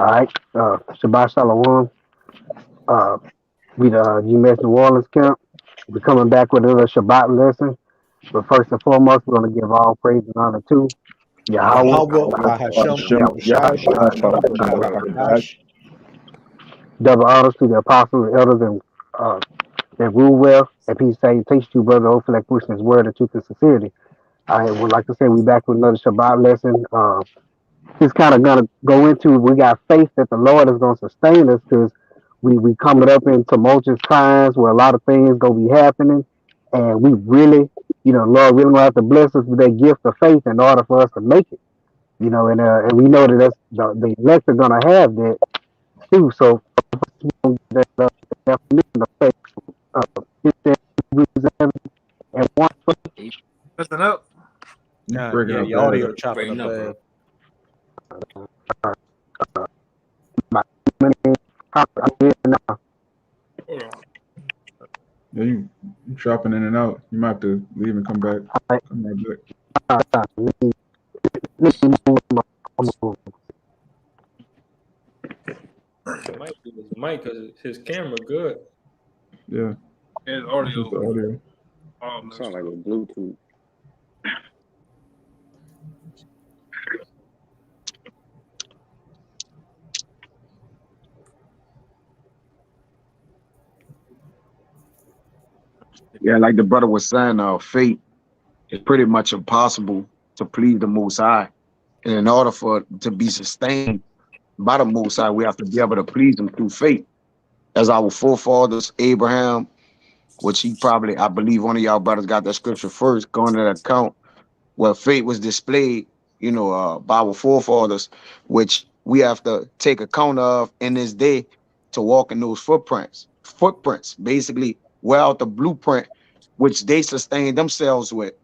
All right. Shabbat Shalom. Uh, you mentioned New Orleans camp. We're coming back with another Shabbat lesson. But first and foremost, we're going to give all praise and honor to Yahweh, Yahweh Bahashem Yahushai Barakadash. double honors to the apostles and elders and that rule well. And peace, salutations to you, brother. Hopefully, that pushing his word of truth and sincerity. I would like to say we back with another Shabbat lesson. Just kind of gonna go into we got faith that the Lord is gonna sustain us because we coming up in tumultuous times where a lot of things gonna be happening, and we really, Lord really gonna have to bless us with that gift of faith in order for us to make it. And we know that the elect are gonna have that too. So that definition of faith, it says Hebrews 11 and 1. Listen up. Nah, Breaking yeah, up your bad. audio chopping Breaking up up, bad. I'm here now. Hold on. Yeah, you dropping in and out. You might have to leave and come back. Right. Come right back. It might be his mic because his camera good. Yeah, His it's just the audio. audio. Sound like a Bluetooth. Yeah, like the brother was saying, fate is pretty much impossible to please the Most High. And in order for it to be sustained by the Most High, we have to be able to please Him through faith. As our forefathers, Abraham, which he probably, I believe one of y'all brothers got that scripture first, going to that account where faith was displayed, by our forefathers, which we have to take account of in this day to walk in those footprints. Footprints, basically, wear out the blueprint which they sustained themselves with.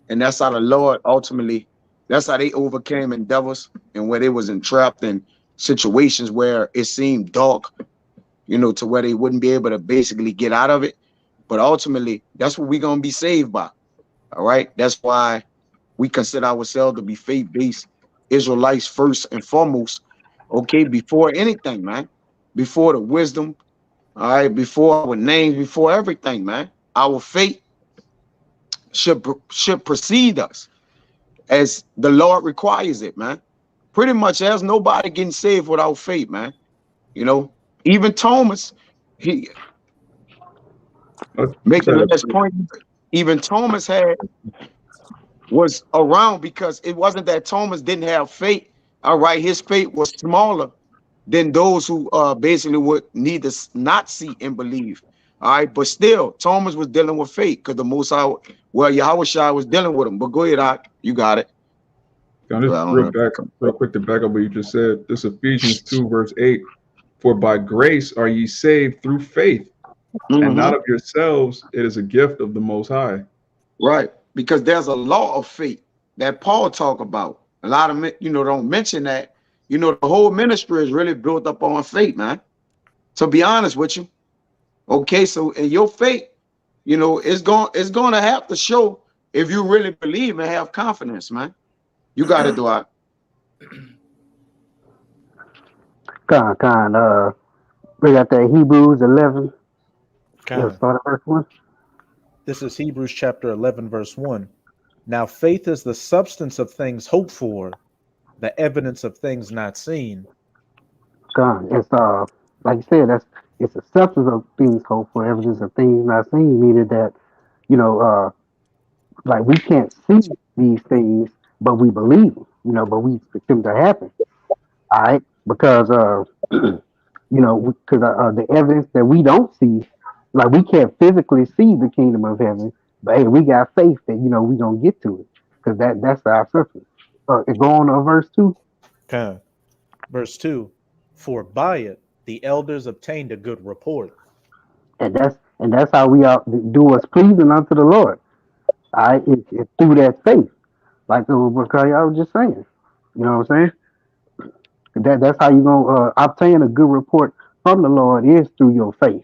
And that's how the Lord ultimately, that's how they overcame endeavors and where they was entrapped in situations where it seemed dark, to where they wouldn't be able to basically get out of it. But ultimately, that's what we're going to be saved by. All right. That's why we consider ourselves to be faith-based Israelites first and foremost. Okay. Before anything, man. Before the wisdom. All right. Before our names, before everything, man. Our faith should precede us as the Lord requires it, man. Pretty much there's nobody getting saved without faith, man. Even Thomas, he making the next point, even Thomas was around because it wasn't that Thomas didn't have faith. All right, his faith was smaller than those who basically would need to not see and believe. All right, but still, Thomas was dealing with faith because the Most High, Yahushua was dealing with him. But go ahead, you got it. Real quick to back up what you just said. This Ephesians 2 verse 8. For by grace are ye saved through faith, and not of yourselves. It is a gift of the Most High. Right, because there's a law of faith that Paul talk about. A lot of don't mention that. The whole ministry is really built up on faith, man. To be honest with you, okay. So in your faith, it's going to have to show if you really believe and have confidence, man. You got it, Dwight. We got that Hebrews 11. Start at verse 1. This is Hebrews chapter 11, verse 1. Now faith is the substance of things hoped for, the evidence of things not seen. It's like you said, it's the substance of things hoped for, evidence of things not seen, meaning that, like we can't see these things, but we believe them, but we expect them to happen. All right, because because the evidence that we don't see, like we can't physically see the kingdom of heaven, but hey, we got faith that we gonna get to it because that's our substance. Go on to verse 2. Verse 2. For by it the elders obtained a good report. And that's how we do what's pleasing unto the Lord. All right, it's through that faith, like I was just saying. You know what I'm saying? That's how you gonna obtain a good report from the Lord is through your faith.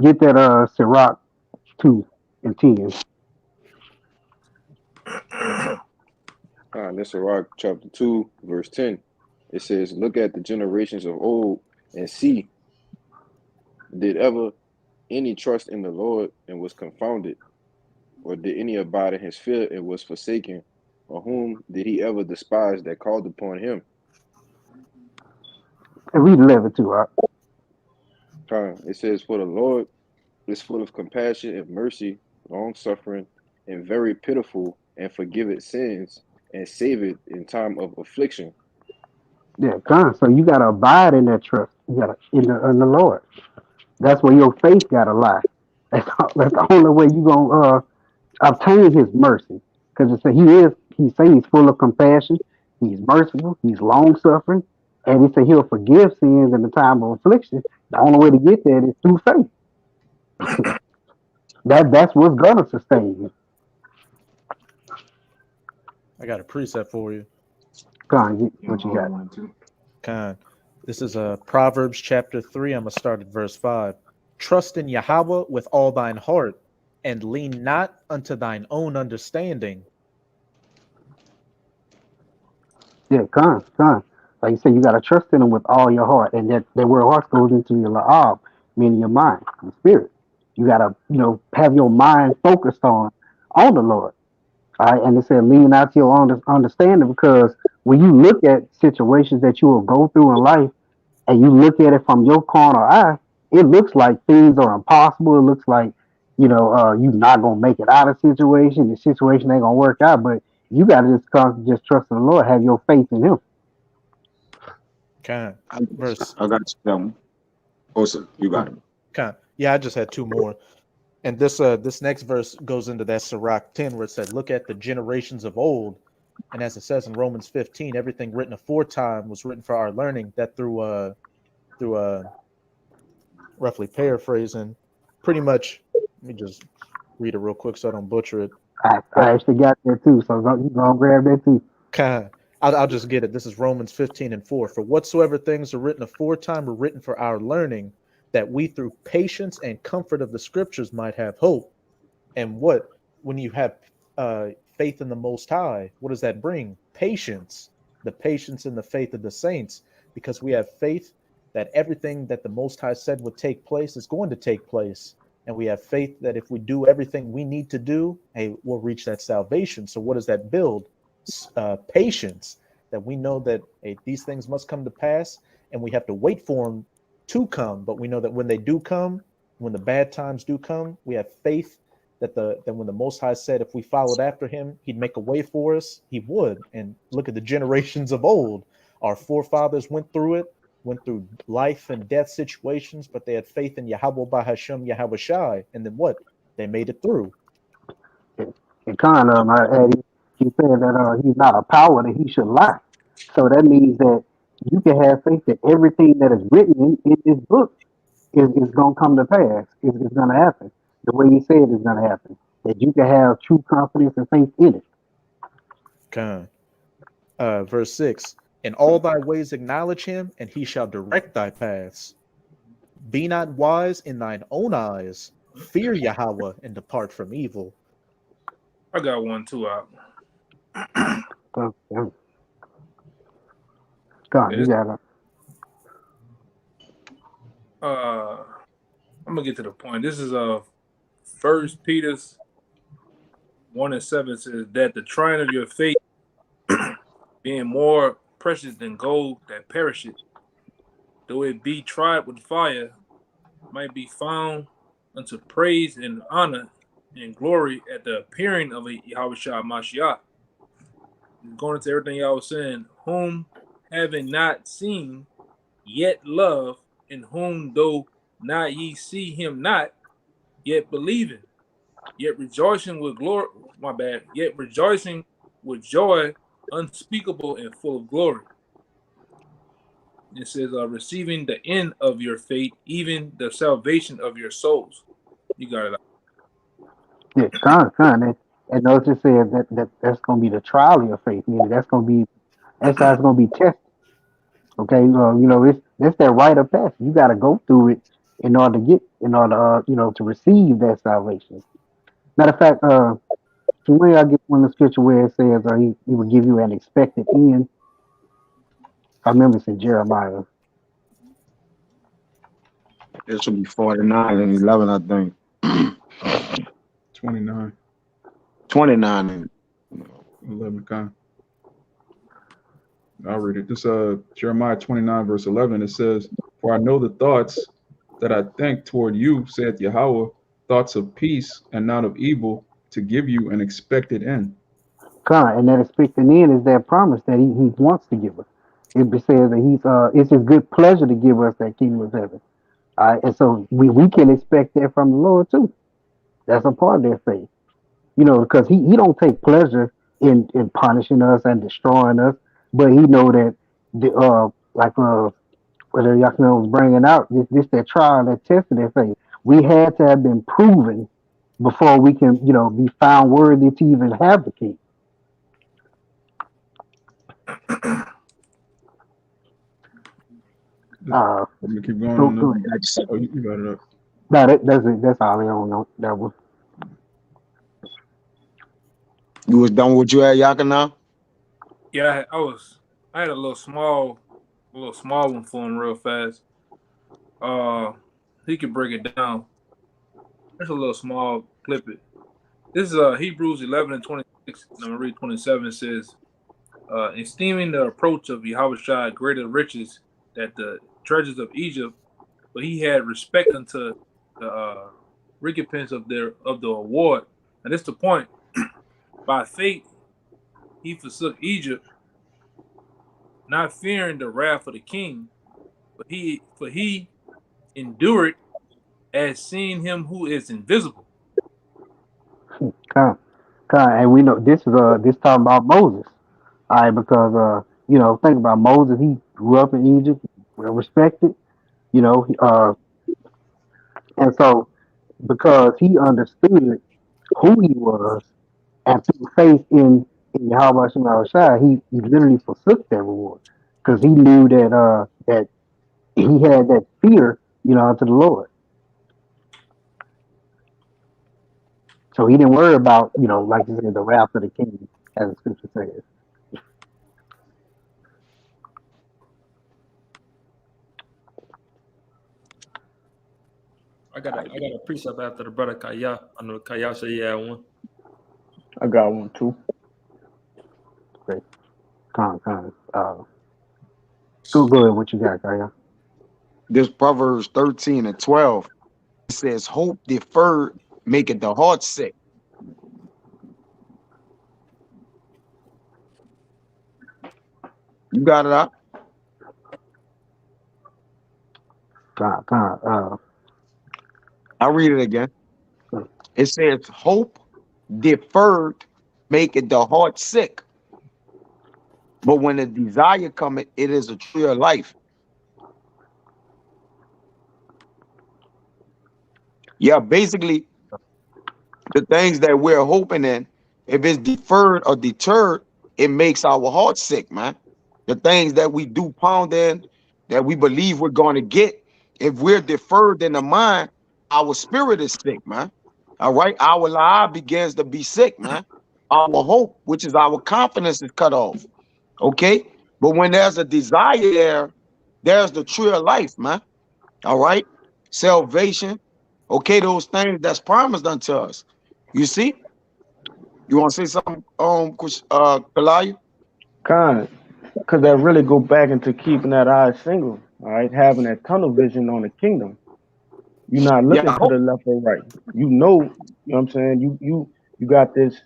Get that Sirach 2 and 10. This is Sirach chapter 2, verse 10. It says, "Look at the generations of old and see, did ever any trust in the Lord and was confounded? Or did any abide in his fear and was forsaken? Or whom did he ever despise that called upon him?" And read 11 too, all right? It says, "For the Lord is full of compassion and mercy, long suffering, and very pitiful, and forgiveth sins, and saveth in time of affliction." Yeah, God. So you gotta abide in that trust. You gotta in the Lord. That's where your faith gotta lie. That's the only way you gonna obtain His mercy. Because it said He say He's full of compassion. He's merciful. He's long suffering, and He said He'll forgive sins in the time of affliction. The only way to get there is through faith. That's what's gonna sustain you. I got a precept for you. God, Yeah, what you hold got? on too. Kind. This is Proverbs chapter 3. I'm going to start at verse 5. Trust in Yahweh with all thine heart, and lean not unto thine own understanding. Yeah, con. Like you said, you gotta trust in Him with all your heart, and that word heart goes into your la'ab, meaning your mind, your spirit. You gotta, have your mind focused on the Lord. All right, and it said lean out to your own understanding, because when you look at situations that you will go through in life, and you look at it from your carnal eye, it looks like things are impossible. It looks like, you're not gonna make it out of situation. The situation ain't gonna work out. But you gotta just trust in the Lord, have your faith in Him. Kind. Verse. I got you. Awesome. You got it. Kind. Yeah, I just had two more. And this next verse goes into that Sirach 10 where it said, look at the generations of old. And as it says in Romans 15, everything written aforetime was written for our learning, that through roughly paraphrasing, pretty much, let me just read it real quick so I don't butcher it. I actually got that too, so you gonna grab that too. I'll just get it. This is Romans 15:4. For whatsoever things are written aforetime were written for our learning, that we through patience and comfort of the scriptures might have hope. And when you have faith in the Most High, what does that bring? Patience, the patience and the faith of the saints, because we have faith that everything that the Most High said would take place is going to take place. And we have faith that if we do everything we need to do, hey, we'll reach that salvation. So what does that build? Patience, that we know that hey, these things must come to pass, and we have to wait for them to come. But we know that when they do come, when the bad times do come, we have faith that when the Most High said if we followed after Him, He'd make a way for us, He would. And look at the generations of old. Our forefathers went through life and death situations, but they had faith in Yahweh Bahashem Yahweh Shai. And then what? They made it through. And kind of, he said that He's not a power that He should lie. So that means that you can have faith that everything that is written in this book is gonna come to pass. Is gonna happen the way He said it's gonna happen. That you can have true confidence and faith in it. Okay. Verse 6. In all thy ways acknowledge Him, and He shall direct thy paths. Be not wise in thine own eyes. Fear Yahweh and depart from evil. I got one too out. So, God, you gotta. I'm gonna get to the point. This is First Peter's 1:7 says that the trying of your faith, being more precious than gold that perisheth, though it be tried with fire, might be found unto praise and honor and glory at the appearing of a Yahweh Shah Mashiach. Going into everything y'all was saying, whom having not seen, yet love, in whom though not ye see Him not, yet believing, yet rejoicing with glory. My bad. Yet rejoicing with joy unspeakable and full of glory. It says, receiving the end of your faith, even the salvation of your souls. You got it. Yeah, kind. And notice it said that's gonna be the trial of your faith. Meaning that's how it's gonna be tested. Okay, it's that rite of passage. You got to go through it to receive that salvation. Matter of fact, so where I get one of the scripture where it says he will give you an expected end. I remember it's in Jeremiah. It should be 49 and 11, I think. 29, 29 and 11. I'll read it. This Jeremiah 29, verse 11. It says, "For I know the thoughts that I think toward you, saith Yahweh, thoughts of peace and not of evil, to give you an expected end." And that expected end is that promise that he wants to give us. It says that it's his good pleasure to give us that kingdom of heaven. And so we can expect that from the Lord too. That's a part of their faith. Because he don't take pleasure in punishing us and destroying us, but he know that whether Yakina was bringing out this that trial that tested their faith. We had to have been proven before we can be found worthy to even have the king. I'm gonna keep going Go, on go this. Oh, you got it up. No, that's it. That's all I don't know. That was. You was done with you at Yakina? Yeah, I had a little small one for him real fast. He can break it down. There's a little small clip it. This is Hebrews 11 and 26. And I'm gonna read 27. It says, esteeming the approach of Yahweh greater riches that the treasures of Egypt, but he had respect unto the recompense of the award. And this is the point. By faith he forsook Egypt, not fearing the wrath of the king, but he endured as seeing him who is invisible. Con, and we know this talking about Moses. All right, because think about Moses. He grew up in Egypt, well respected. And so because he understood who he was and through faith in Yahweh Shem Shai, he literally forsook that reward because he knew that he had that fear, unto the Lord. So he didn't worry about, like you said, the wrath of the king, as the scripture says. I got a precept after the brother Kaya. I know Kaya said he had one. I got one too. Okay. Go ahead. What you got, Kaya? This Proverbs 13 and 12. It says, hope deferred maketh the heart sick. You got it up? I'll read it again. It says, hope deferred maketh the heart sick. But when the desire cometh, it is a tree of life. Yeah, basically, the things that we're hoping in, if it's deferred or deterred, it makes our heart sick, man. The things that we do pound in, that we believe we're going to get, if we're deferred in the mind, our spirit is sick, man. All right, our life begins to be sick, man. Our hope, which is our confidence, is cut off. Okay, but when there's a desire there, there's the tree of life, man. All right, salvation. Okay, those things that's promised unto us. You see? You want to say something, Kalaya? Kind, because that really go back into keeping that eye single. All right, having that tunnel vision on the kingdom. You're not looking to the left or right. You know what I'm saying? You got this,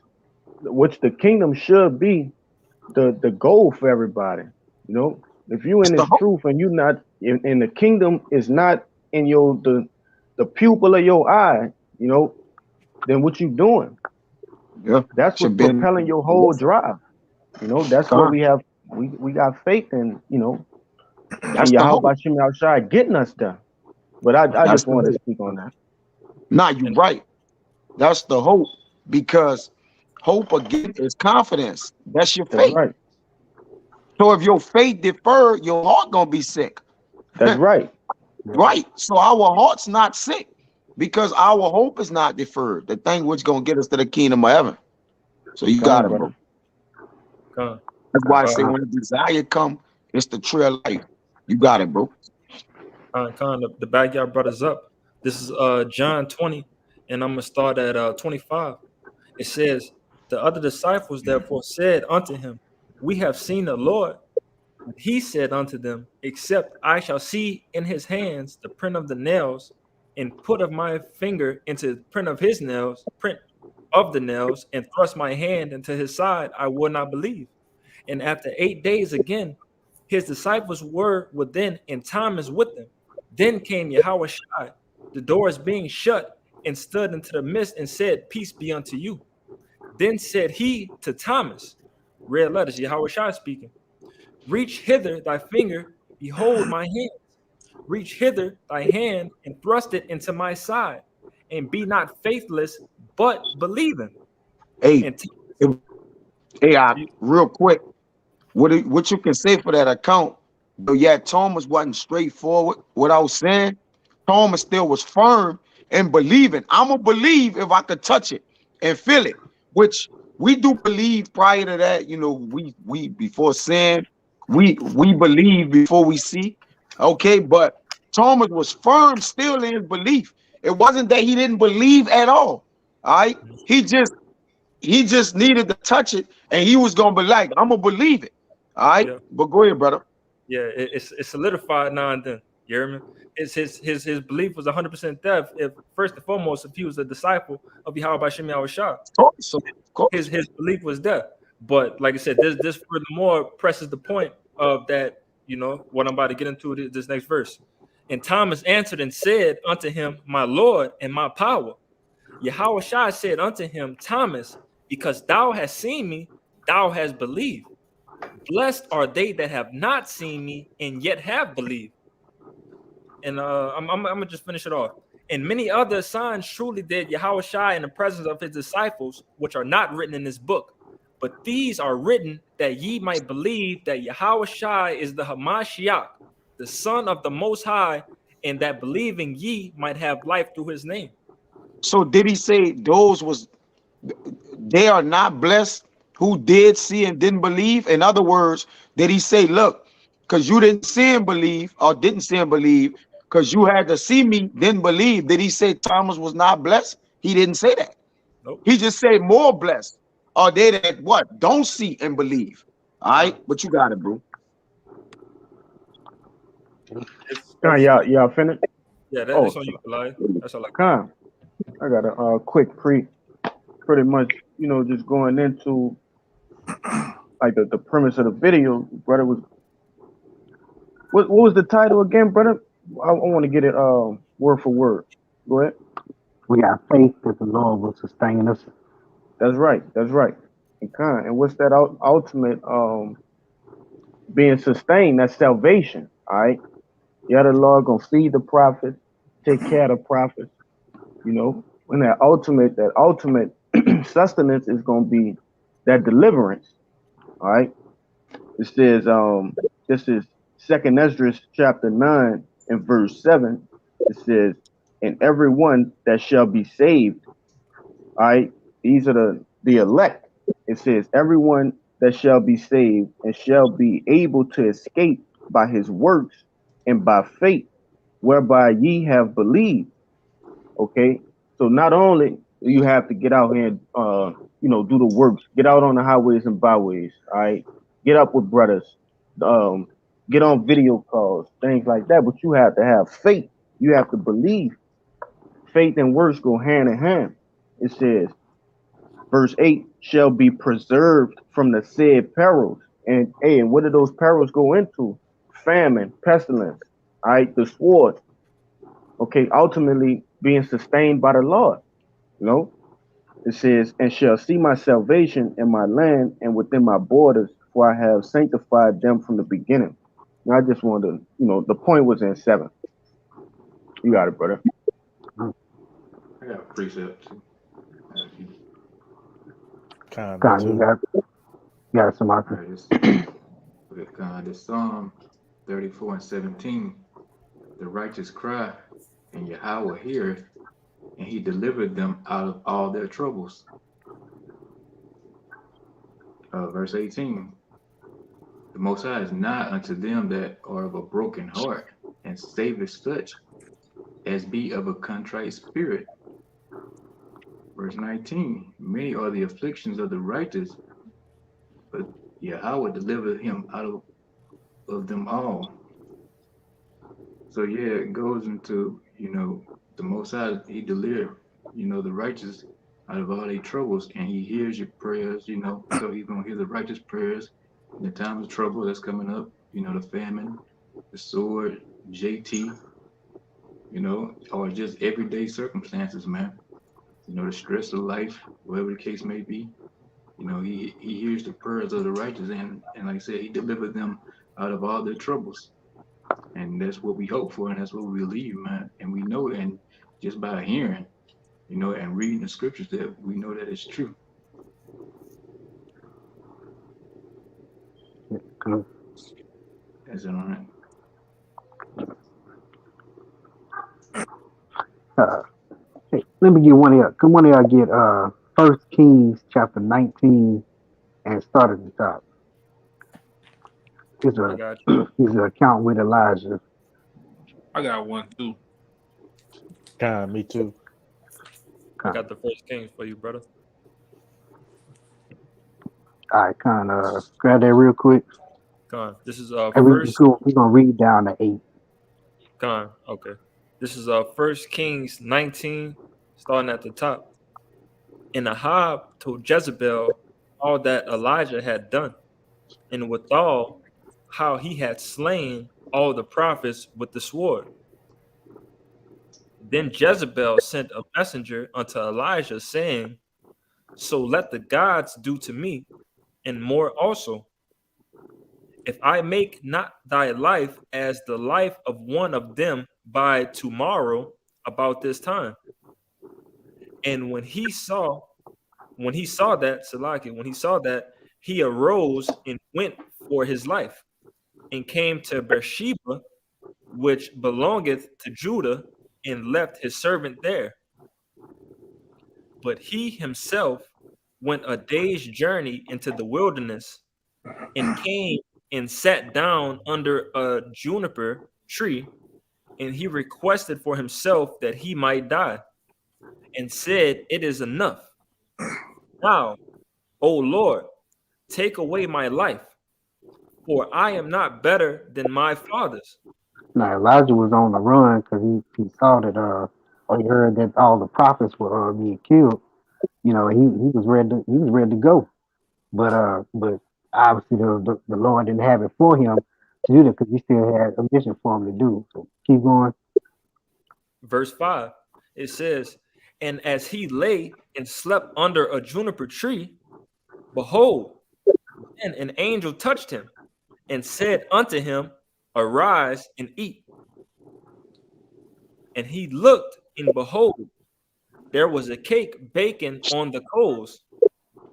which the kingdom should be the goal for everybody. If you in this truth and you not in the kingdom is not in the pupil of your eye, then what you doing? Yeah, that's what's propelling your whole drive. That's what we have. We got faith in. That's the hope. Yahweh Shai getting us there. But I just wanted to speak on that. Nah, you're right. That's the hope, because hope again is confidence. That's your faith. Right. So if your faith deferred, your heart gonna be sick. That's right. Right. So our heart's not sick because our hope is not deferred. The thing which gonna get us to the kingdom of heaven. So you got it, bro. That's why I say when the desire come, It's the tree of life. You got it, bro. Kind of the backyard brothers up. This is John 20, and I'm gonna start at 25. It says, the other disciples therefore said unto him, we have seen the Lord. He said unto them, except I shall see in his hands the print of the nails, and put of my finger into the print of his nails, print of the nails, and thrust my hand into his side, I will not believe. And after 8 days again, his disciples were within, and Thomas with them. Then came Yahushua, the doors being shut, and stood into the midst, and said, peace be unto you. Then said he to Thomas, red letters, Yahushua speaking, reach hither thy finger, behold my hands. Reach hither thy hand, and thrust it into my side, and be not faithless, but believing. Hey, And real quick, what you can say for that account? But yeah, Thomas wasn't straightforward without saying. Thomas still was firm and believing. I'm gonna believe if I could touch it and feel it, which we do believe prior to that. You know, we before sin, we believe before we see. Okay, but Thomas was firm still in his belief. It wasn't that he didn't believe at all. All right, he just needed to touch it, and he was gonna be like, I'm gonna believe it. All right, yeah, but go ahead, brother. yeah, it's solidified now and then. You hear me? His belief was 100% depth. If first and foremost, if he was a disciple of Yahweh by Shem Yahushua. So his belief was there. But like I said, this furthermore presses the point of that, you know, what I'm about to get into this next verse. And Thomas answered and said unto him, my Lord and my power. Yahushua said unto him, Thomas, because thou hast seen me, thou hast believed. Blessed are they that have not seen me and yet have believed. And I'm gonna just finish it off. And many other signs truly did Yahushua in the presence of his disciples, which are not written in this book. But these are written that ye might believe that Yahushua is the Hamashiach, the Son of the Most High, and that believing ye might have life through his name. So did he say they are not blessed who did see and didn't believe? In other words, did he say, look, because you didn't see and believe, or didn't see and believe, because you had to see me, didn't believe? Did he say Thomas was not blessed? He didn't say that. Nope. He just said more blessed are they that what? Don't see and believe. All right, but you got it, bro. Y'all finished? Yeah, that's on you, Eli. That's all I got a quick pretty much, you know, just going into like the premise of the video. Brother was what was the title again, brother? I want to get it word for word. Go ahead. We got faith that the Lord will sustain us. That's right. And what's that ultimate being sustained? That's salvation. All right. Yeah, the Lord gonna feed the prophets, take care of the prophets, you know, and that ultimate sustenance is gonna be that deliverance. All right. It says, this is 2nd Esdras chapter 9 and verse 7. It says, and everyone that shall be saved. All right, these are the elect. It says, everyone that shall be saved and shall be able to escape by his works and by faith, whereby ye have believed. Okay, so not only do you have to get out here and you know, do the works, get out on the highways and byways, all right, get up with brothers, get on video calls, things like that, but you have to have faith. You have to believe. Faith and works go hand in hand. It says, verse 8, shall be preserved from the said perils. And hey, and what do those perils go into? Famine, pestilence, all right, the sword. Okay, ultimately being sustained by the Lord. You know, it says, and shall see my salvation in my land and within my borders, for I have sanctified them from the beginning. And I just wanted to, you know, the point was in 7. You got it, brother. I got a precept too. God, you got some marker. This Psalm 34 and 17. The righteous cry, and Yahweh heareth, and he delivered them out of all their troubles. Verse 18. The Most High is nigh unto them that are of a broken heart, and saveth such as be of a contrite spirit. Verse 19, many are the afflictions of the righteous, but Yahweh delivered him out of them all. So yeah, it goes into, the Most High, he delivered, the righteous out of all their troubles, and he hears your prayers, so he's going to hear the righteous prayers in the time of trouble that's coming up, the famine, the sword, JT, or just everyday circumstances, man. The stress of life, whatever the case may be. He hears the prayers of the righteous, and like I said, he delivered them out of all their troubles. And that's what we hope for, and that's what we believe, man. And we know, and just by hearing, and reading the scriptures, that we know that it's true. That's it on it. Hey, let me get one of y'all. Can one of y'all get 1 Kings chapter 19 and start at the top? It's I got you. it's an account with Elijah. I got one too. God, me too. I got the first Kings for you, brother. All right, kind of grab that real quick. Con. This is And first. we're gonna read down to 8. Con. Okay. This is 1 Kings 19, starting at the top. And Ahab told Jezebel all that Elijah had done, and withal how he had slain all the prophets with the sword. Then Jezebel sent a messenger unto Elijah, saying, so let the gods do to me, and more also, if I make not thy life as the life of one of them by tomorrow about this time. And when he saw that, he arose and went for his life, and came to Beersheba, which belongeth to Judah, and left his servant there. But he himself went a day's journey into the wilderness, and came and sat down under a juniper tree, and he requested for himself that he might die, and said, it is enough. Now, O Lord, take away my life, for I am not better than my fathers. Now Elijah was on the run because he saw that or he heard that all the prophets were being killed. He was ready to go. But obviously the Lord didn't have it for him to do that because he still had a mission for him to do. So keep going. Verse 5, it says, and as he lay and slept under a juniper tree, behold, then an angel touched him and said unto him, arise and eat. And he looked, and behold, there was a cake baking on the coals,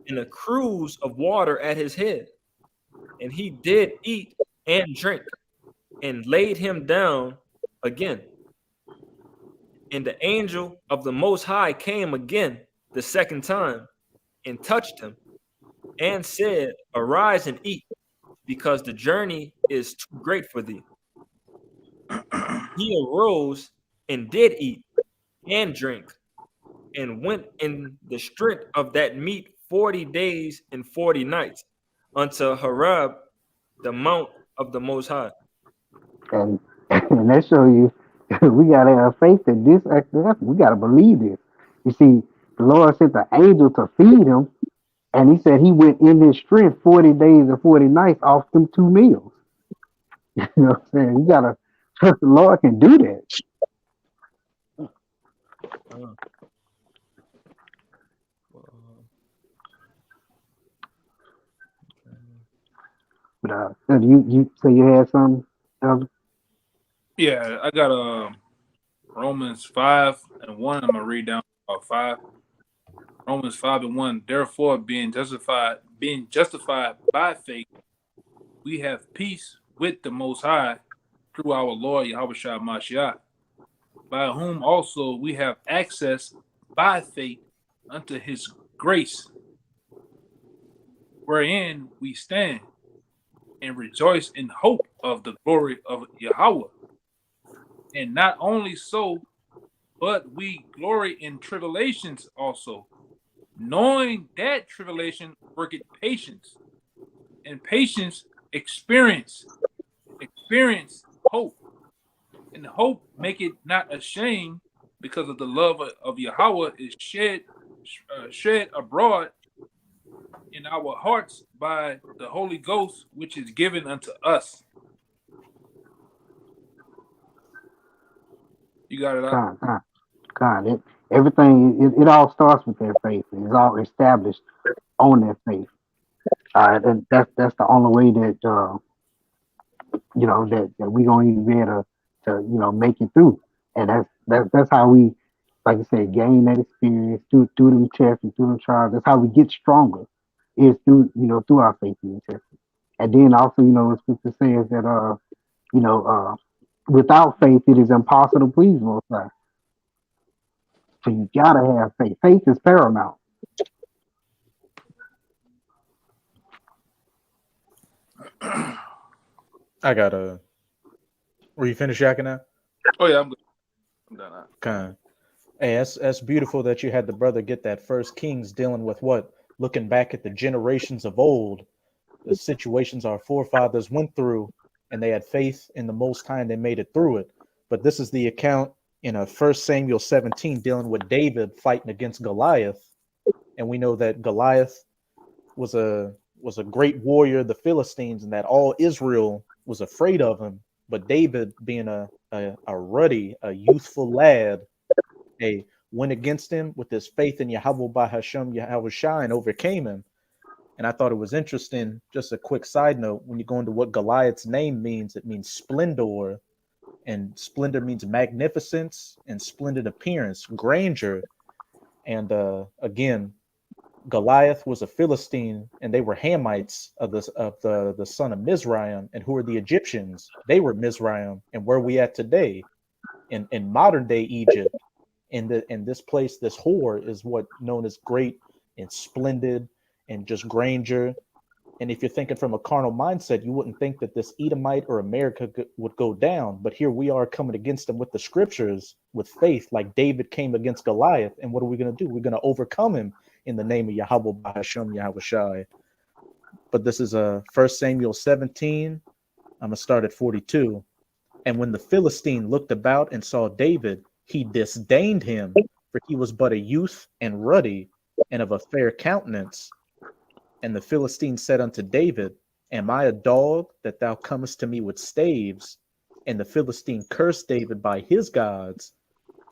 and a cruse of water at his head. And he did eat and drink, and laid him down again. And the angel of the Most High came again the second time, and touched him, and said, arise and eat, because the journey is too great for thee. He arose and did eat and drink, and went in the strength of that meat 40 days and 40 nights unto Horeb, the mount of the Most High. And that show you we gotta have faith that this actually happened. We gotta believe this. You see, the Lord sent the angel to feed him, and he said he went in his strength 40 days and 40 nights off them 2 meals. You know what I'm saying? You gotta trust the Lord can do that. But you say you had something, Elder? Yeah, I got Romans 5:1. I'm gonna read down about 5. Romans 5:1. Therefore, being justified by faith, we have peace with the Most High through our Lord Yahushua Mashiach, by whom also we have access by faith unto his grace, wherein we stand, and rejoice in hope of the glory of Yahweh. And not only so, but we glory in tribulations also, knowing that tribulation worketh patience, and patience experience hope, and hope make it not ashamed, because of the love of Yahweh is shed abroad in our hearts by the Holy Ghost, which is given unto us. You got it out. God. Everything, it all starts with their faith. It's all established on their faith. And that's the only way that that we gonna even be able to make it through. And that's how we, like I said, gain that experience through them tests and through them trials. That's how we get stronger, is through our faith being tested. And then also, the scripture says that you know, without faith it is impossible to please Most High. So you gotta have faith. Faith is paramount. I gotta. Were you finished yakking now? Oh yeah, I'm good. I'm done now. Okay. Hey, that's beautiful that you had the brother get that First Kings dealing with what, looking back at the generations of old, the situations our forefathers went through, and they had faith in the Most High and they made it through it. But this is the account in 1 Samuel 17 dealing with David fighting against Goliath, and we know that Goliath was a great warrior of the Philistines, and that all Israel was afraid of him. But David, being a ruddy, a youthful lad, went against him with his faith in Yahweh by Hashem Yahweh Shai and overcame him. And I thought it was interesting, just a quick side note, when you go into what Goliath's name means, it means splendor, and splendor means magnificence and splendid appearance, grandeur. And again, Goliath was a Philistine, and they were Hamites of the son of Mizraim. And who are the Egyptians? They were Mizraim. And where are we at today? In modern day Egypt. In this place, this whore is what known as great and splendid and just grandeur. And if you're thinking from a carnal mindset, you wouldn't think that this Edomite or America would go down. But here we are coming against them with the scriptures, with faith, like David came against Goliath. And what are we going to do? We're going to overcome him in the name of Yahweh Bahashem Yahweh Shai. But this is 1 Samuel 17. I'm going to start at 42. And when the Philistine looked about and saw David, he disdained him, for he was but a youth and ruddy, and of a fair countenance. And the Philistine said unto David, Am I a dog, that thou comest to me with staves? And the Philistine cursed David by his gods.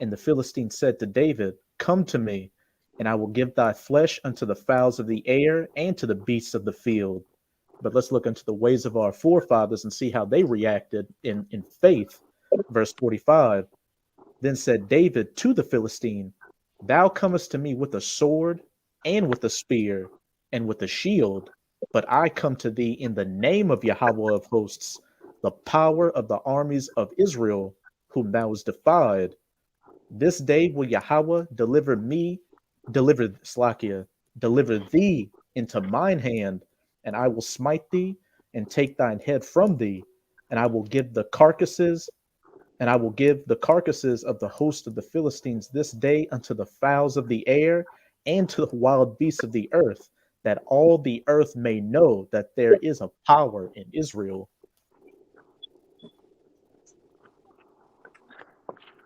And the Philistine said to David, Come to me, and I will give thy flesh unto the fowls of the air and to the beasts of the field. But let's look into the ways of our forefathers and see how they reacted in faith. Verse 45. Then said David to the Philistine, Thou comest to me with a sword and with a spear and with a shield, but I come to thee in the name of Yahweh of hosts, the power of the armies of Israel, whom thou hast defied. This day will Yahweh deliver thee into mine hand, and I will smite thee and take thine head from thee, and I will give the carcasses of the host of the Philistines this day unto the fowls of the air and to the wild beasts of the earth, that all the earth may know that there is a power in Israel.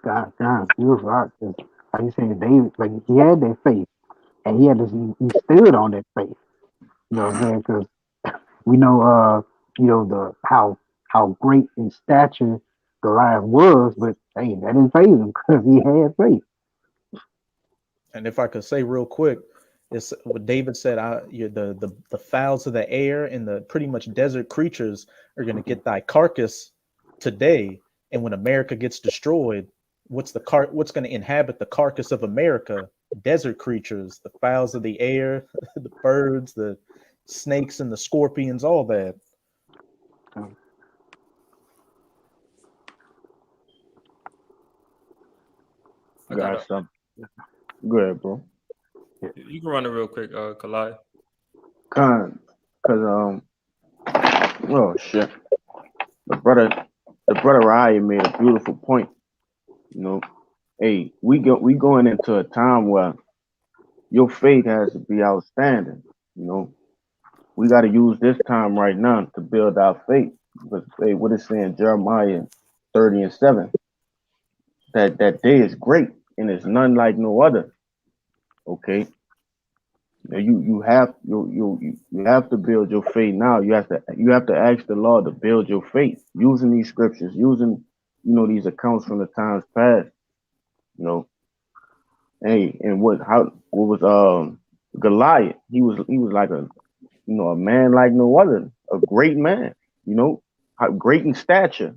God, beautiful. Like you said, David, like he had that faith, and he stood on that faith. You know what I'm saying? Because we know, how great in stature Goliath was, but hey, that didn't phase him because he had faith. And if I could say real quick, it's what David said, the fowls of the air and the pretty much desert creatures are going to get thy carcass today. And when America gets destroyed, what's going to inhabit the carcass of America? Desert creatures, the fowls of the air, the birds, the snakes and the scorpions, all that. I got something. Go ahead, bro. You can run it real quick, Kalai. Because Oh shit. The brother Ryan made a beautiful point. You know, hey, we going into a time where your faith has to be outstanding. You know, we got to use this time right now to build our faith. Because hey, what is saying Jeremiah 30:7? That day is great and it's none like no other. Okay. You have to build your faith now. You have to ask the Lord to build your faith using these scriptures, using these accounts from the times past. You know, hey, and what was Goliath? He was like a man like no other, a great man. Great in stature.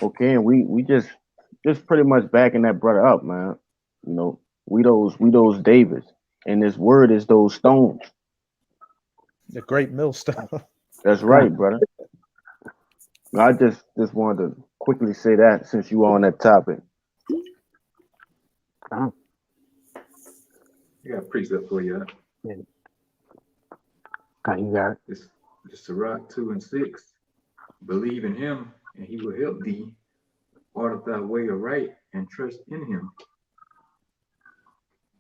Okay, and we just pretty much backing that brother up, man. We those Davids, and this word is those stones. The great millstone. That's right, brother. I just wanted to quickly say that since you on that topic. Yeah, precept for you. Yeah. You got it. It's Sirach 2:6. Believe in him, and he will help thee. Order thy way aright, and trust in him.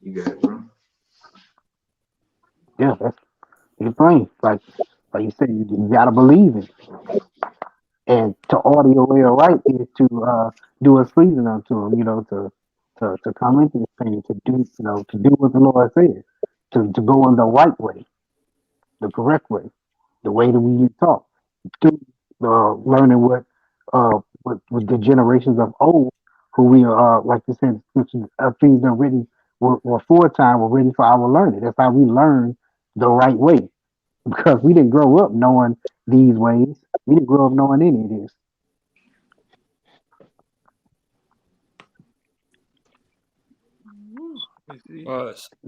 You got it, bro. Yeah, you're plain. Like you said, you gotta believe it. And to order your way right is to do what's pleasing unto him, to come into this thing, to do what the Lord says, to go in the right way, the correct way, the way that we taught, through learning what the generations of old, who we are, like you said, things that were foretime, were written for our learning. That's how we learn the right way, because we didn't grow up knowing these ways. We didn't grow up knowing any of this.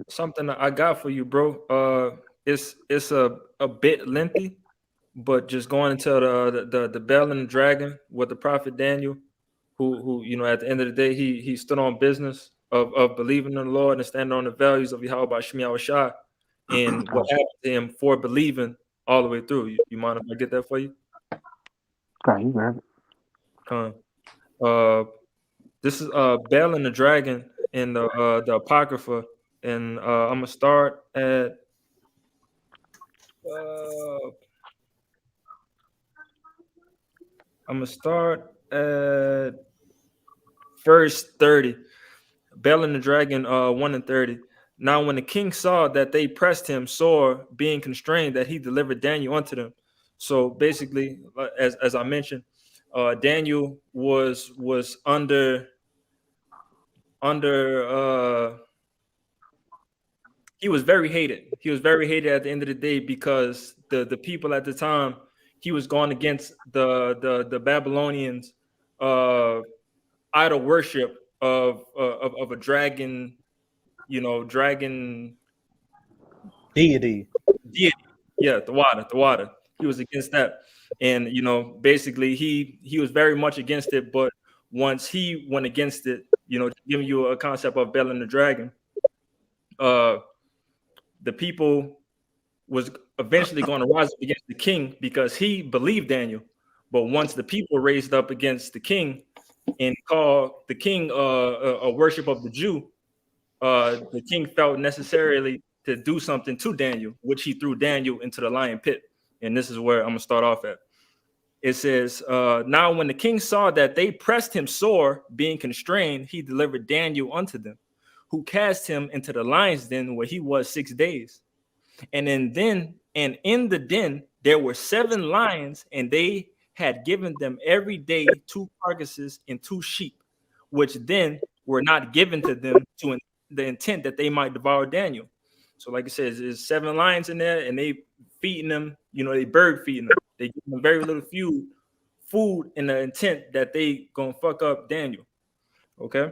Something I got for you, bro. It's a bit lengthy, but just going into the Bell and the Dragon with the prophet Daniel, who at the end of the day he stood on business of believing in the Lord and standing on the values of Yahweh Shemi Shah, and what happened to him for believing all the way through. You mind if I get that for you? Okay, you grab it. This is Bell and the Dragon in the Apocrypha, and I'm gonna start at verse 30. Bell and the Dragon 1:30. Now when the king saw that they pressed him sore, being constrained, that he delivered Daniel unto them. So basically, as I mentioned, Daniel was under he was very hated. He was very hated at the end of the day because the people at the time, he was going against the Babylonians idol worship of a dragon, dragon Deity. Yeah, the water. He was against that, and basically he was very much against it. But once he went against it, giving you a concept of Bel and the Dragon, the people was eventually going to rise up against the king because he believed Daniel. But once the people raised up against the king and called the king a worship of the Jew, the king felt necessarily to do something to Daniel, which he threw Daniel into the lion pit. And this is where I'm going to start off at. It says, now when the king saw that they pressed him sore, being constrained, he delivered Daniel unto them, who cast him into the lion's den where he was 6 days. And in the den there were 7 lions, and they had given them every day 2 carcasses and 2 sheep, which then were not given to them to the intent that they might devour Daniel. So like it says, there's 7 lions in there, and they feeding them, they bird feeding them. They give them very little food in the intent that they gonna fuck up Daniel. Okay.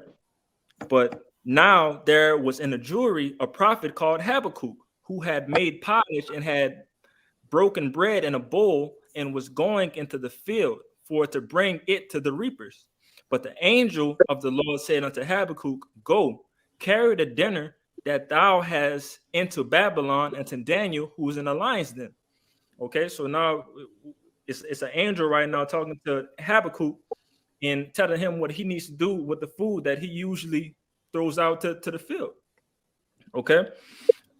But now there was in the jury a prophet called Habakkuk, who had made pottage and had broken bread in a bowl and was going into the field for to bring it to the reapers. But the angel of the Lord said unto Habakkuk, go, carry the dinner that thou hast into Babylon and to Daniel, who is in the lion's den. Okay, so now it's an angel right now talking to Habakkuk and telling him what he needs to do with the food that he usually throws out to the field. Okay,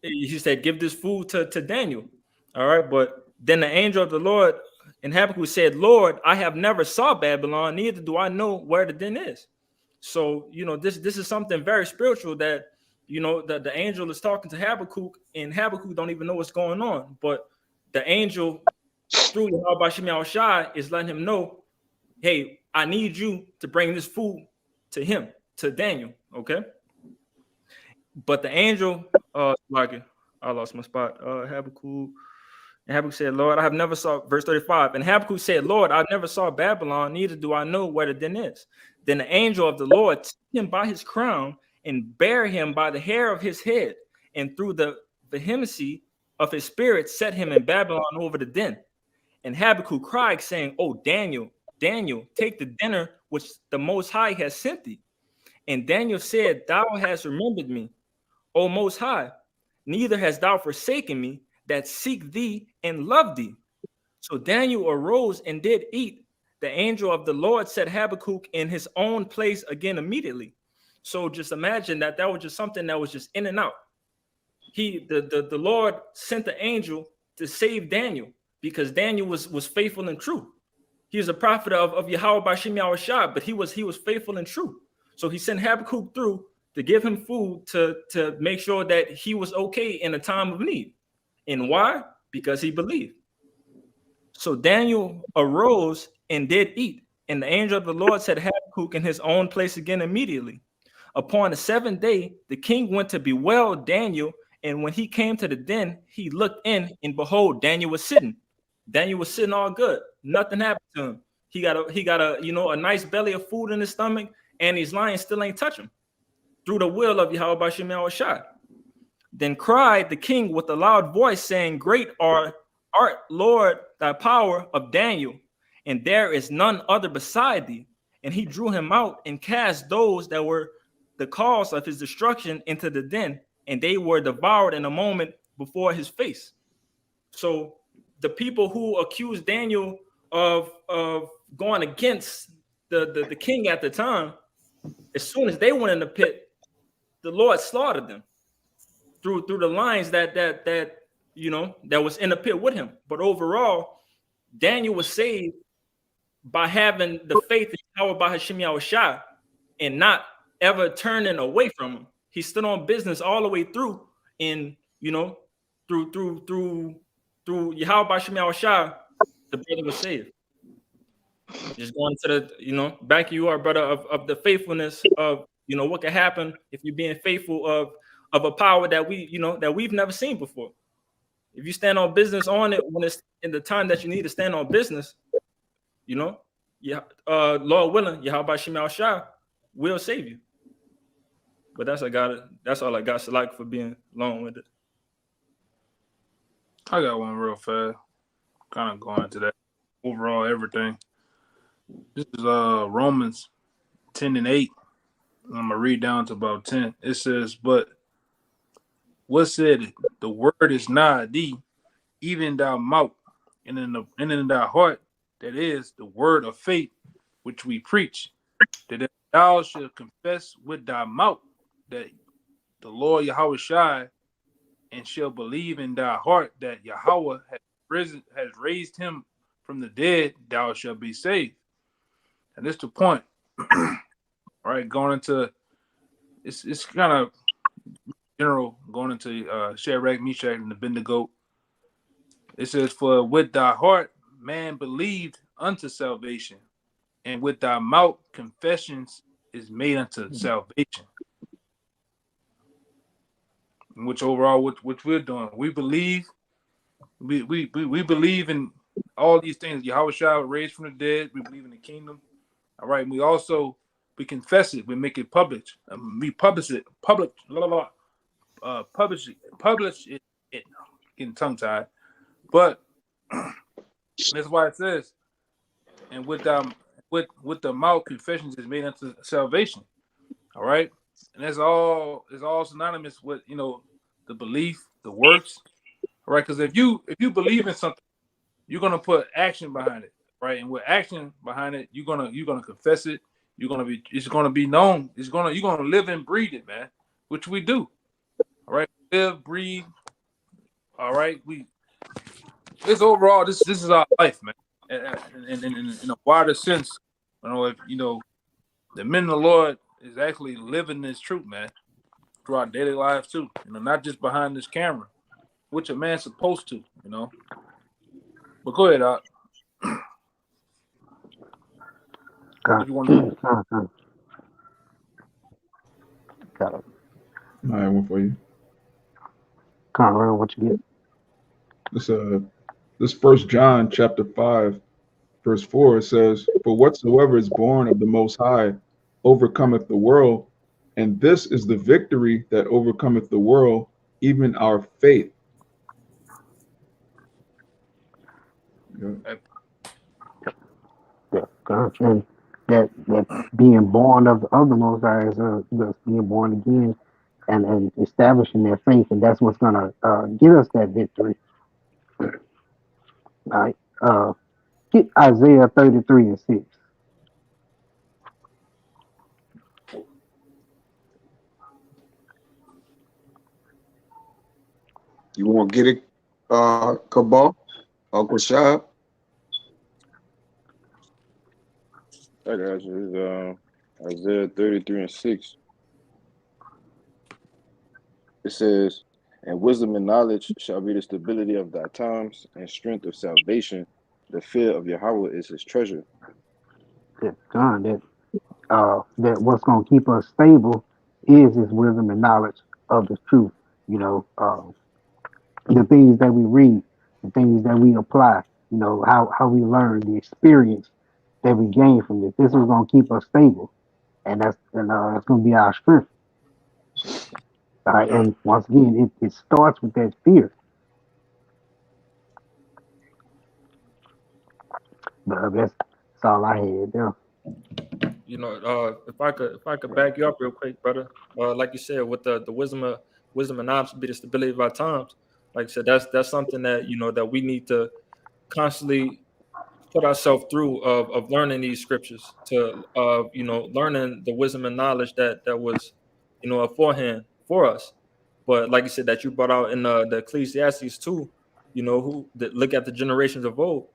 he said, give this food to Daniel. All right, but then the angel of the Lord in Habakkuk said, Lord, I have never saw Babylon, neither do I know where the den is. So, this is something very spiritual that, the angel is talking to Habakkuk, and Habakkuk don't even know what's going on. But the angel through Yahweh Shem Shai is letting him know, hey, I need you to bring this food to him, to Daniel. Okay. But the angel, like I lost my spot. Habakkuk. And Habakkuk said, Lord, I have never saw, verse 35. And Habakkuk said, Lord, I never saw Babylon, neither do I know where the den is. Then the angel of the Lord took him by his crown and bare him by the hair of his head, and through the vehemency of his spirit set him in Babylon over the den. And Habakkuk cried, saying, Oh, Daniel, Daniel, take the dinner which the Most High has sent thee. And Daniel said, Thou hast remembered me, O Most High, neither hast thou forsaken me that seek thee and love thee. So Daniel arose and did eat. The angel of the Lord set Habakkuk in his own place again immediately. So just imagine that was just something that was just in and out. The Lord sent the angel to save Daniel because Daniel was faithful and true. He was a prophet of Yahweh by Shem Shai, but he was faithful and true. So he sent Habakkuk through to give him food to make sure that he was okay in a time of need. And why? Because he believed. So Daniel arose and did eat, and the angel of the Lord set Habakkuk in his own place again immediately. Upon the seventh day, the king went to bewail Daniel, and when he came to the den, he looked in, and behold, Daniel was sitting. Daniel was sitting all good. Nothing happened to him. He got a nice belly of food in his stomach, and these lions still ain't touch him. Through the will of Yahweh by Shem Shai. Then cried the king with a loud voice, saying, Great art, Lord, thy power of Daniel, and there is none other beside thee. And he drew him out and cast those that were the cause of his destruction into the den, and they were devoured in a moment before his face. So the people who accused Daniel of going against the king at the time, as soon as they went in the pit, the Lord slaughtered them through the lions that was in the pit with him. But overall, Daniel was saved by having the faith in Yahweh by Hashem Yahushua and not ever turning away from him. He stood on business all the way through, and through Yahweh by Hashem Yahushua, the brother was saved. Just going to the back you are, brother, of the faithfulness of what can happen if you're being faithful of a power that we've never seen before. If you stand on business on it when it's in the time that you need to stand on business, Lord willing, Yahweh Shem Shai will save you. But that's all I got. Salak for being long with it. I got one real fast. Kind of going to that overall everything. This is Romans 10:8. I'm gonna read down to about 10. It says, "But what said it? The word is nigh thee, even thy mouth, and in thy heart, that is the word of faith which we preach, that if thou shalt confess with thy mouth that the Lord Yahweh Shai, and shall believe in thy heart that Yahweh has raised him from the dead, thou shalt be saved." And this is the point. All right, going into it's kind of general, going into Shadrach, Meshach, and Abednego. It says, "For with thy heart man believed unto salvation, and with thy mouth confessions is made unto salvation." Which overall, which we're doing, we believe, we believe in all these things. Yahweh Shai raised from the dead. We believe in the kingdom. All right, we confess it. We make it public. We publish it. Publish it. Getting tongue tied, but that's why it says, "And with the mouth confessions is made unto salvation." All right, and that's all is all synonymous with the belief, the works. All right, because if you believe in something, you're gonna put action behind it, right? And with action behind it, you're gonna confess it. It's gonna be known. You're gonna live and breathe it, man. Which we do. All right, live, breathe. All right, it's overall this is our life, man. In a wider sense, if the men of the Lord is actually living this truth, man, through our daily lives too. Not just behind this camera, which a man's supposed to, But go ahead, Con, if you want to. con. Got it. I have one for you. Con, what you get? This First John chapter 5, verse 4, it says, "For whatsoever is born of the Most High overcometh the world, and this is the victory that overcometh the world, even our faith." Yeah. Yeah, con. And that being born of the Most High is being born again and establishing their faith, and that's what's gonna get us that victory. All right. Get Isaiah 33:6. You won't get it, Cabal, Uncle Shab? I got you. It's, Isaiah 33:6. It says, "And wisdom and knowledge shall be the stability of thy times, and strength of salvation. The fear of Yahweh is his treasure." That God, that what's gonna keep us stable is His wisdom and knowledge of the truth. The things that we read, the things that we apply. How we learn, the experience that we gain from this. This is gonna keep us stable, and that's gonna be our strength. All right, and once again, it starts with that fear. But that's all I had there. If I could back you up real quick, brother. Like you said, with the wisdom and knowledge be the stability of our times. Like I said, that's something that that we need to constantly put ourselves through of learning these scriptures to learning the wisdom and knowledge that was aforehand for us. But like you said, that you brought out in the Ecclesiastes too, who that look at the generations of old.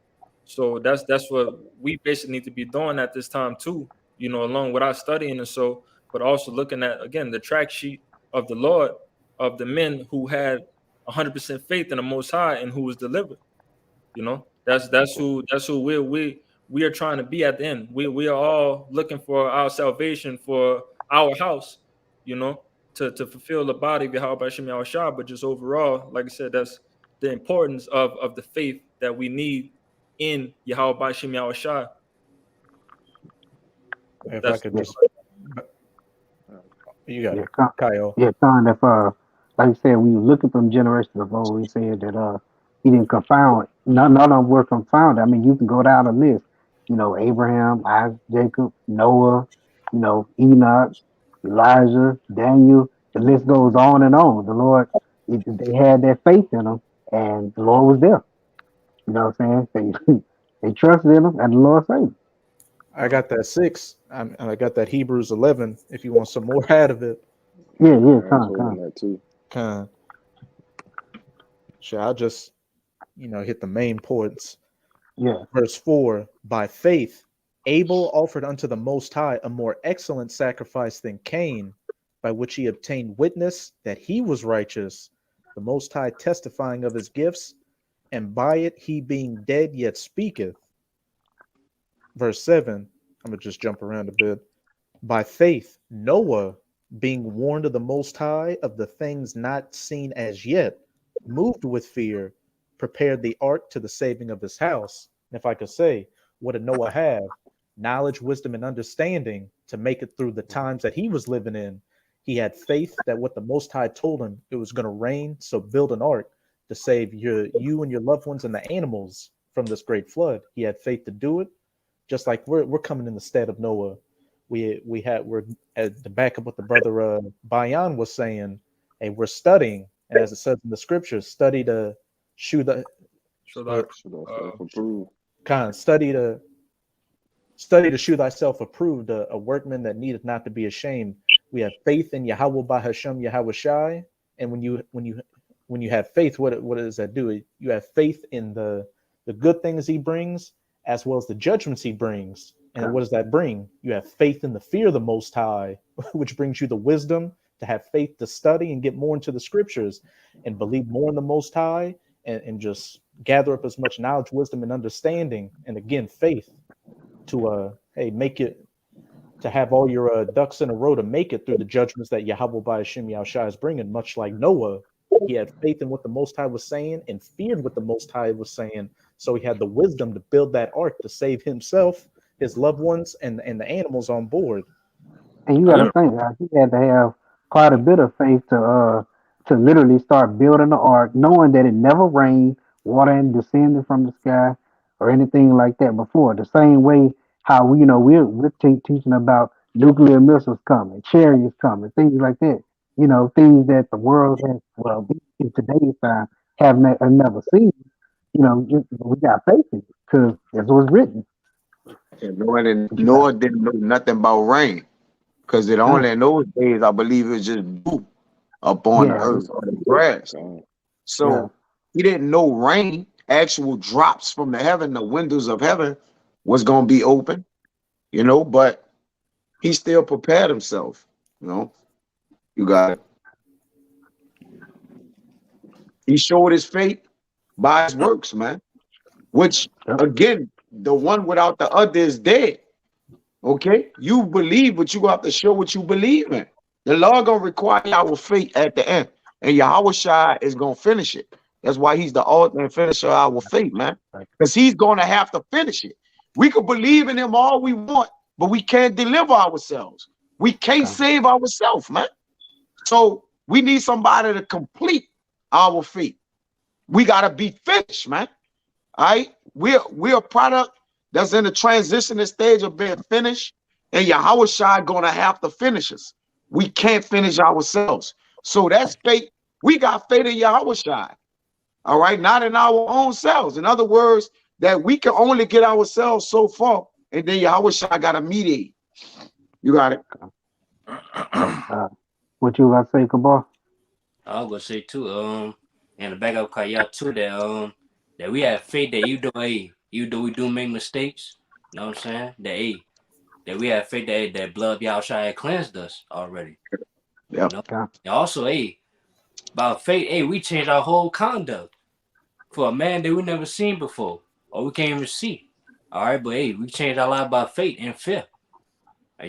So that's what we basically need to be doing at this time too, along with our studying and so, but also looking at again the track sheet of the Lord, of the men who had 100% faith in the Most High and who was delivered. That's who we are trying to be at the end. We are all looking for our salvation for our house, you know, to fulfill the body of Yahweh Hashem Yahushua. But just overall, like I said, that's the importance of the faith that we need in Yahweh Hashem Yahushua. If I That's could just, you got Yeah, it, Kyle. If like I said, we look at them generations of old, we said that he didn't confound. None of them were confounded. I mean, you can go down the list. Abraham, Isaac, Jacob, Noah, Enoch, Elijah, Daniel. The list goes on and on. The Lord, they had that faith in them, and the Lord was there. You know what I'm saying? They trusted in him, and the Lord saved them. I got that 6. And I got that Hebrews 11. If you want some more out of it, Yeah, Yeah, I was come, holding that too. Shall I just hit the main points? yeah. Verse 4: By faith, Abel offered unto the Most High a more excellent sacrifice than Cain, by which he obtained witness that he was righteous, the Most High testifying of his gifts, and by it he being dead yet speaketh. Verse 7, I'm going to just jump around a bit. By faith, Noah, being warned of the Most High of the things not seen as yet, moved with fear, prepared the ark to the saving of his house. And if I could say, what did Noah have? Knowledge, wisdom, and understanding to make it through the times that he was living in. He had faith that what the Most High told him, it was going to rain, so build an ark to save you and your loved ones and the animals from this great flood. He had faith to do it, just like we're coming in the stead of Noah. We're at the back of what the brother Bayan was saying. Hey, we're studying, and as it says in the scriptures, study to should I approve. Khan, study to shew thyself approved, a workman that needeth not to be ashamed. We have faith in Yahweh by Hashem Yahweh Shai, and when you have faith, what does that do? You have faith in the good things he brings, as well as the judgments he brings. And what does that bring? You have faith in the fear of the Most High, which brings you the wisdom to have faith to study and get more into the scriptures and believe more in the Most High, and just gather up as much knowledge, wisdom, and understanding. And again, faith to make it, to have all your ducks in a row to make it through the judgments that Yahweh by Hashem Yahushua is bringing. Much like Noah, he had faith in what the Most High was saying and feared what the Most High was saying. So he had the wisdom to build that ark to save himself, his loved ones, and the animals on board. And you got to think, guys, he had to have quite a bit of faith to literally start building the ark, knowing that it never rained, water ain't descended from the sky or anything like that before. The same way how we're teaching about nuclear missiles coming, chariots coming, things like that. Things that the world has, in today's time, have never seen. We got faith in it because that's what's written. And Noah didn't know nothing about rain, because it only in those days, I believe, it was just dew upon the earth or the grass. So he didn't know rain, actual drops from the heaven, the windows of heaven was going to be open, but he still prepared himself. You got it. He showed his faith by his works, man. Which, again, the one without the other is dead. Okay? You believe, but you have to show what you believe in. The Lord gonna require our faith at the end. And Yahweh Shai is gonna finish it. That's why he's the author and finisher of our faith, man. Because he's gonna have to finish it. We could believe in him all we want, but we can't deliver ourselves. We can't save ourselves, man. So we need somebody to complete our faith. We gotta be finished, man. All right, we're a product that's in the transitioning stage of being finished, and Yahweh Shai gonna have to finish us. We can't finish ourselves. So that's faith. We got faith in Yahweh Shai. All right, not in our own selves. In other words, that we can only get ourselves so far, and then Yahweh Shai gotta mediate. You got it. What you about to say, Kabar? I was gonna say too, and the backup Kaya too, that we have faith that even though we do make mistakes, you know what I'm saying? That we have faith that blood of Yahushua had cleansed us already. Yeah. And also, about faith, we changed our whole conduct for a man that we never seen before, or we can't even see. All right, but we changed our life by faith and fear.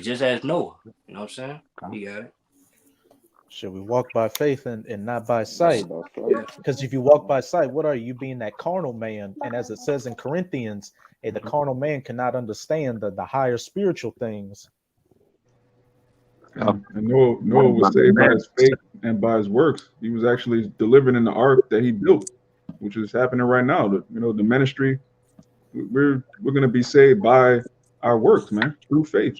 Just as Noah, you know what I'm saying? You got it. Should we walk by faith and not by sight? Because if you walk by sight, what are you? Being that carnal man? And as it says in Corinthians, the carnal man cannot understand the higher spiritual things. And Noah was saved by his faith and by his works. He was actually delivered in the ark that he built, which is happening right now. The ministry, we're going to be saved by our works, man, through faith.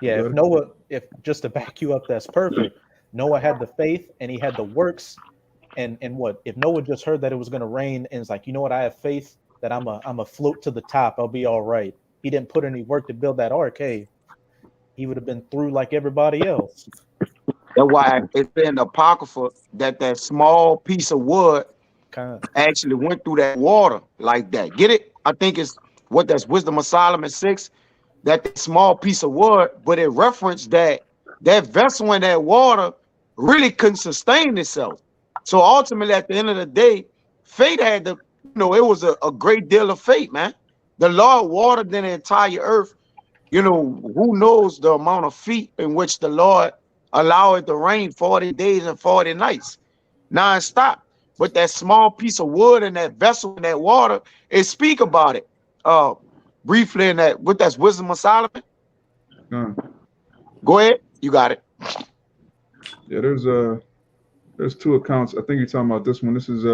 Yeah, if just to back you up, that's perfect. Noah had the faith and he had the works, and what if Noah just heard that it was going to rain and it's like, you know what, I have faith that I'm a float to the top, I'll be all right. He didn't put any work to build that ark. He would have been through like everybody else. That's why it's in the Apocrypha that small piece of wood actually went through that water like that. Get it? I think it's that's Wisdom of Solomon 6. That small piece of wood, but it referenced that vessel in that water really couldn't sustain itself. So ultimately, at the end of the day, faith had to, it was a great deal of faith, man. The Lord watered the entire earth. Who knows the amount of feet in which the Lord allowed it to rain 40 days and 40 nights, non-stop. But that small piece of wood and that vessel in that water, it speak about it briefly in that's Wisdom of Solomon. Go ahead, you got it. Yeah, there's two accounts. I think you're talking about this one. This is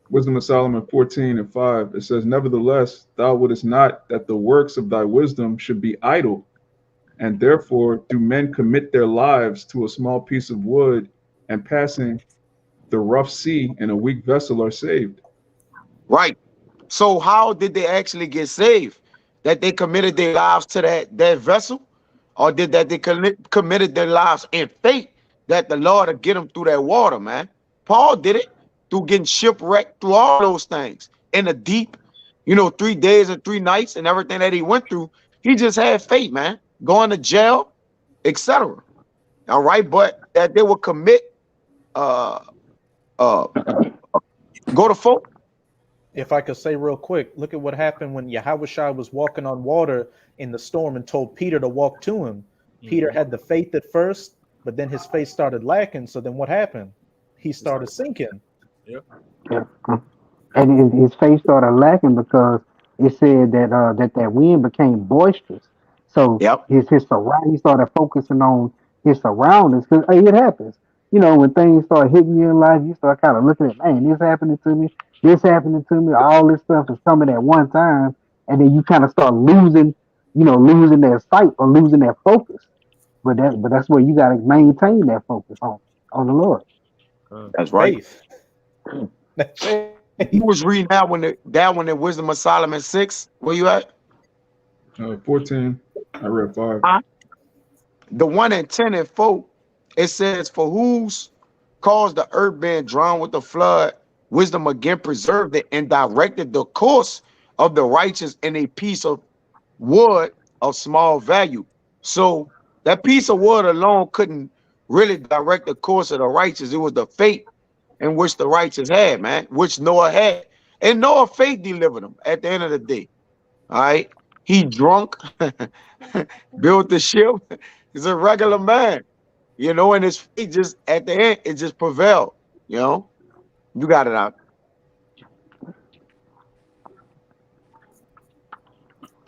Wisdom of Solomon 14:5. It says, "Nevertheless, thou wouldest not that the works of thy wisdom should be idle, and therefore do men commit their lives to a small piece of wood, and passing the rough sea in a weak vessel are saved." Right. So how did they actually get saved? That they committed their lives to that vessel, or did that they committed their lives in faith that the Lord would get them through that water, man? Paul did it through getting shipwrecked, through all those things in the deep, 3 days and 3 nights and everything that he went through. He just had faith, man. Going to jail, etc. All right, but that they would commit, uh, uh, go to folk. If I could say real quick, look at what happened when Yahushua was walking on water in the storm and told Peter to walk to him. Peter had the faith at first, but then his faith started lacking. So then what happened? He started sinking. Yep. Yeah. And his faith started lacking because it said that wind became boisterous. So Yep. he started focusing on his surroundings because hey, it happens. When things start hitting you in life, you start kind of looking at, man, this happening to me, all this stuff is coming at one time, and then you kind of start losing that sight or losing that focus. But that's where you got to maintain that focus on the Lord. That's right. Faith. That's faith. You was reading that one in Wisdom of Solomon 6. Where you at? 14. I read 5. The one in 10 and 4, it says, for whose caused the earth being drowned with the flood, wisdom again preserved it and directed the course of the righteous in a piece of wood of small value. So that piece of wood alone couldn't really direct the course of the righteous. It was the fate in which the righteous had, man, which Noah had. And Noah faith delivered him at the end of the day. All right. He drunk, built the ship. He's a regular man, and his faith just at the end, it just prevailed. You got it out.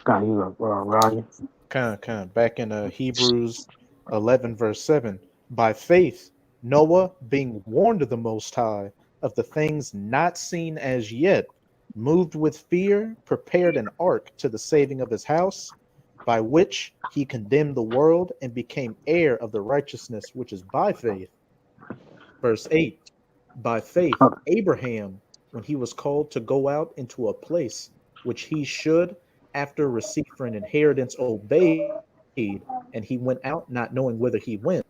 God, you look Ryan. Kind of. Back in Hebrews 11, verse 7. By faith, Noah, being warned of the Most High of the things not seen as yet, moved with fear, prepared an ark to the saving of his house, by which he condemned the world and became heir of the righteousness which is by faith. Verse 8. By faith, Abraham, when he was called to go out into a place which he should, after receipt for an inheritance, obeyed, and he went out not knowing whither he went.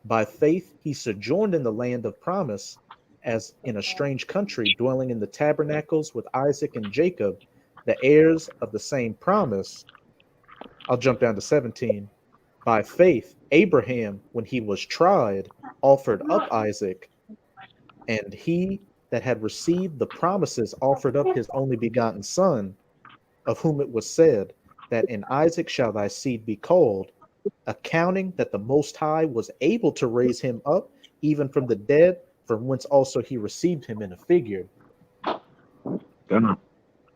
By faith, he sojourned in the land of promise, as in a strange country, dwelling in the tabernacles with Isaac and Jacob, the heirs of the same promise. I'll jump down to 17. By faith, Abraham, when he was tried, offered up Isaac, and he that had received the promises offered up his only begotten son, of whom it was said, that in Isaac shall thy seed be called, accounting that the Most High was able to raise him up even from the dead, from whence also he received him in a figure.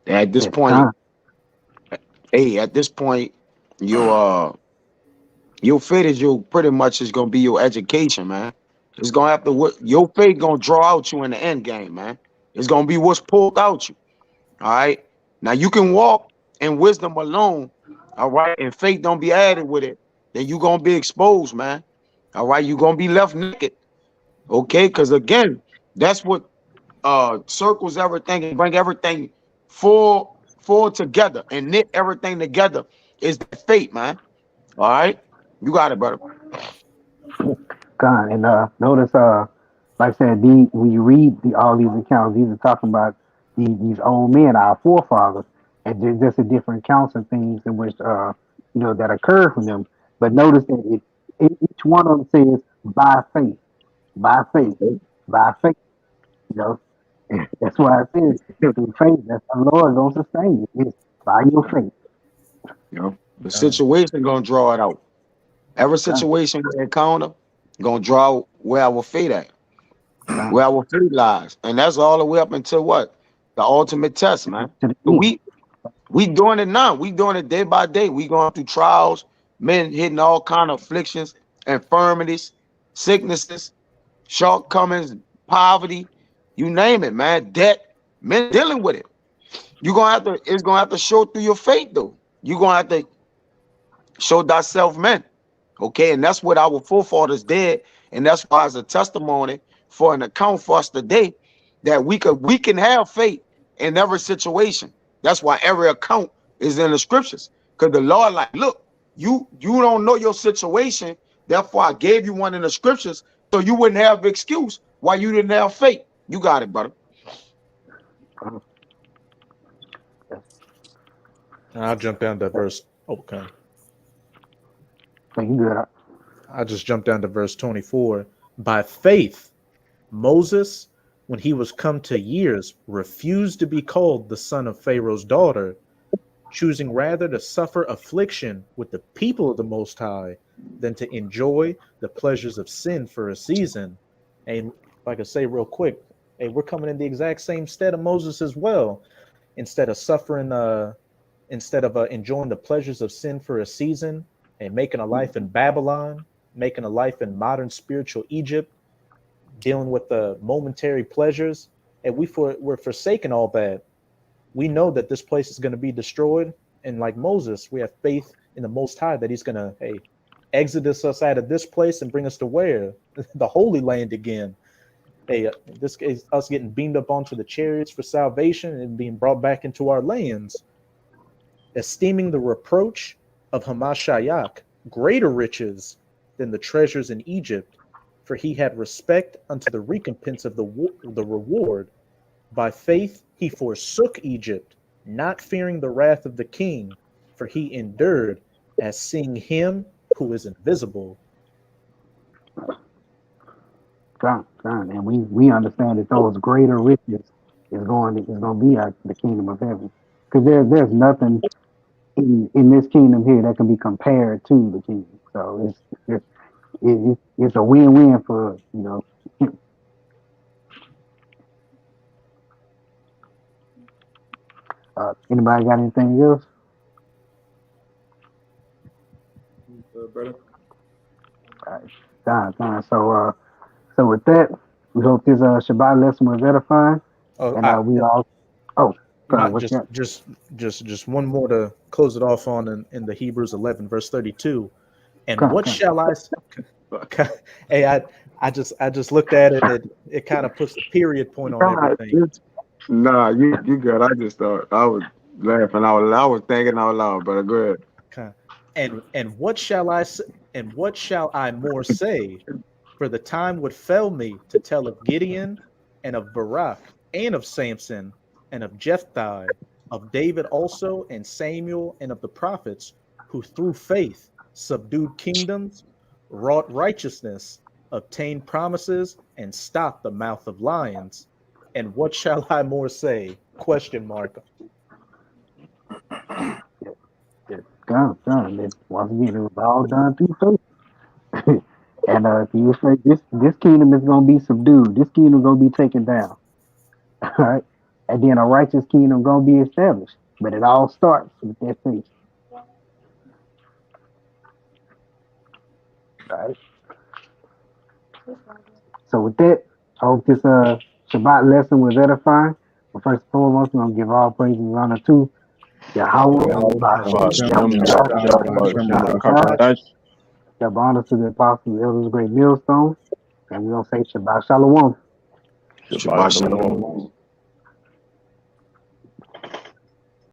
At this point, your faith is pretty much is gonna be your education, man. It's gonna have to your faith gonna draw out you in the end game, man. It's gonna be what's pulled out you. All right. Now you can walk in wisdom alone, all right, and faith don't be added with it. Then you gonna be exposed, man. All right, you gonna be left naked. Okay, because again, that's what circles everything and bring everything full together and knit everything together is the faith, man. All right, you got it, brother. God, and notice, like I said, when you read all these accounts, these are talking about these old men, our forefathers, and there's just a different accounts and things in which that occurred from them. But notice that each one of them says by faith, by faith, by faith. You know, that's why I said through faith. That's the Lord gonna sustain you. It's by your faith. The situation gonna draw it out. Every situation we encounter gonna draw where our faith at, where our faith lies, and that's all the way up until what the ultimate test, man. We doing it now. We doing it day by day. We going through trials, men hitting all kind of afflictions, infirmities, sicknesses, shortcomings, poverty, you name it, man. Debt, men dealing with it. It's gonna have to show through your faith, though. You're gonna have to show thyself, man. Okay, and that's what our forefathers did, and that's why it's a testimony for an account for us today that we can have faith in every situation. That's why every account is in the scriptures. Because the Lord, like, look, you don't know your situation. Therefore, I gave you one in the scriptures so you wouldn't have excuse why you didn't have faith. You got it, brother. I'll jump down to verse. Okay. So you good. I just jumped down to verse 24. By faith, Moses, when he was come to years, refused to be called the son of Pharaoh's daughter, choosing rather to suffer affliction with the people of the Most High than to enjoy the pleasures of sin for a season. And if I could say real quick, hey, we're coming in the exact same stead of Moses as well. Instead of enjoying the pleasures of sin for a season and making a life in Babylon, making a life in modern spiritual Egypt, dealing with the momentary pleasures, and we're forsaking all that. We know that this place is going to be destroyed, and like Moses, we have faith in the Most High that He's going to exodus us out of this place and bring us to where the Holy Land again. This is us getting beamed up onto the chariots for salvation and being brought back into our lands, esteeming the reproach of Hamashiach greater riches than the treasures in Egypt, for he had respect unto the recompense of the reward. By faith he forsook Egypt, not fearing the wrath of the king, for he endured as seeing him who is invisible. God, and we understand that those greater riches is going to be the kingdom of heaven. Because there's nothing in this kingdom here that can be compared to the kingdom. So it's a win-win for anybody got anything else? Brother. God. So with that, we hope this Shabbat lesson was edifying, and we all. Oh, just one more to close it off on in the Hebrews 11 verse 32. And what shall I say? Hey, I just looked at it and it kind of puts the period point on everything. Nah, you good. I just thought I was laughing out loud. I was thinking out loud, but go ahead. Okay. And what shall I say? And what shall I more say? For the time would fail me to tell of Gideon and of Barak and of Samson and of Jephthah, of David also and Samuel and of the prophets, who through faith subdued kingdoms, wrought righteousness, obtained promises, and stopped the mouth of lions. And what shall I more say? Question mark. God. Once again, it was all done through faith. And if you say this kingdom is going to be subdued, this kingdom is going to be taken down. All right. And then a righteous kingdom going to be established. But it all starts with that faith. All right. So with that, I hope this Shabbat lesson was edifying. But first and foremost, we're going to give all praise and honor to Yahweh. Give honor to the apostles, the elders, great millstone. And we're going to say Shabbat Shalom. Shabbat Shalom.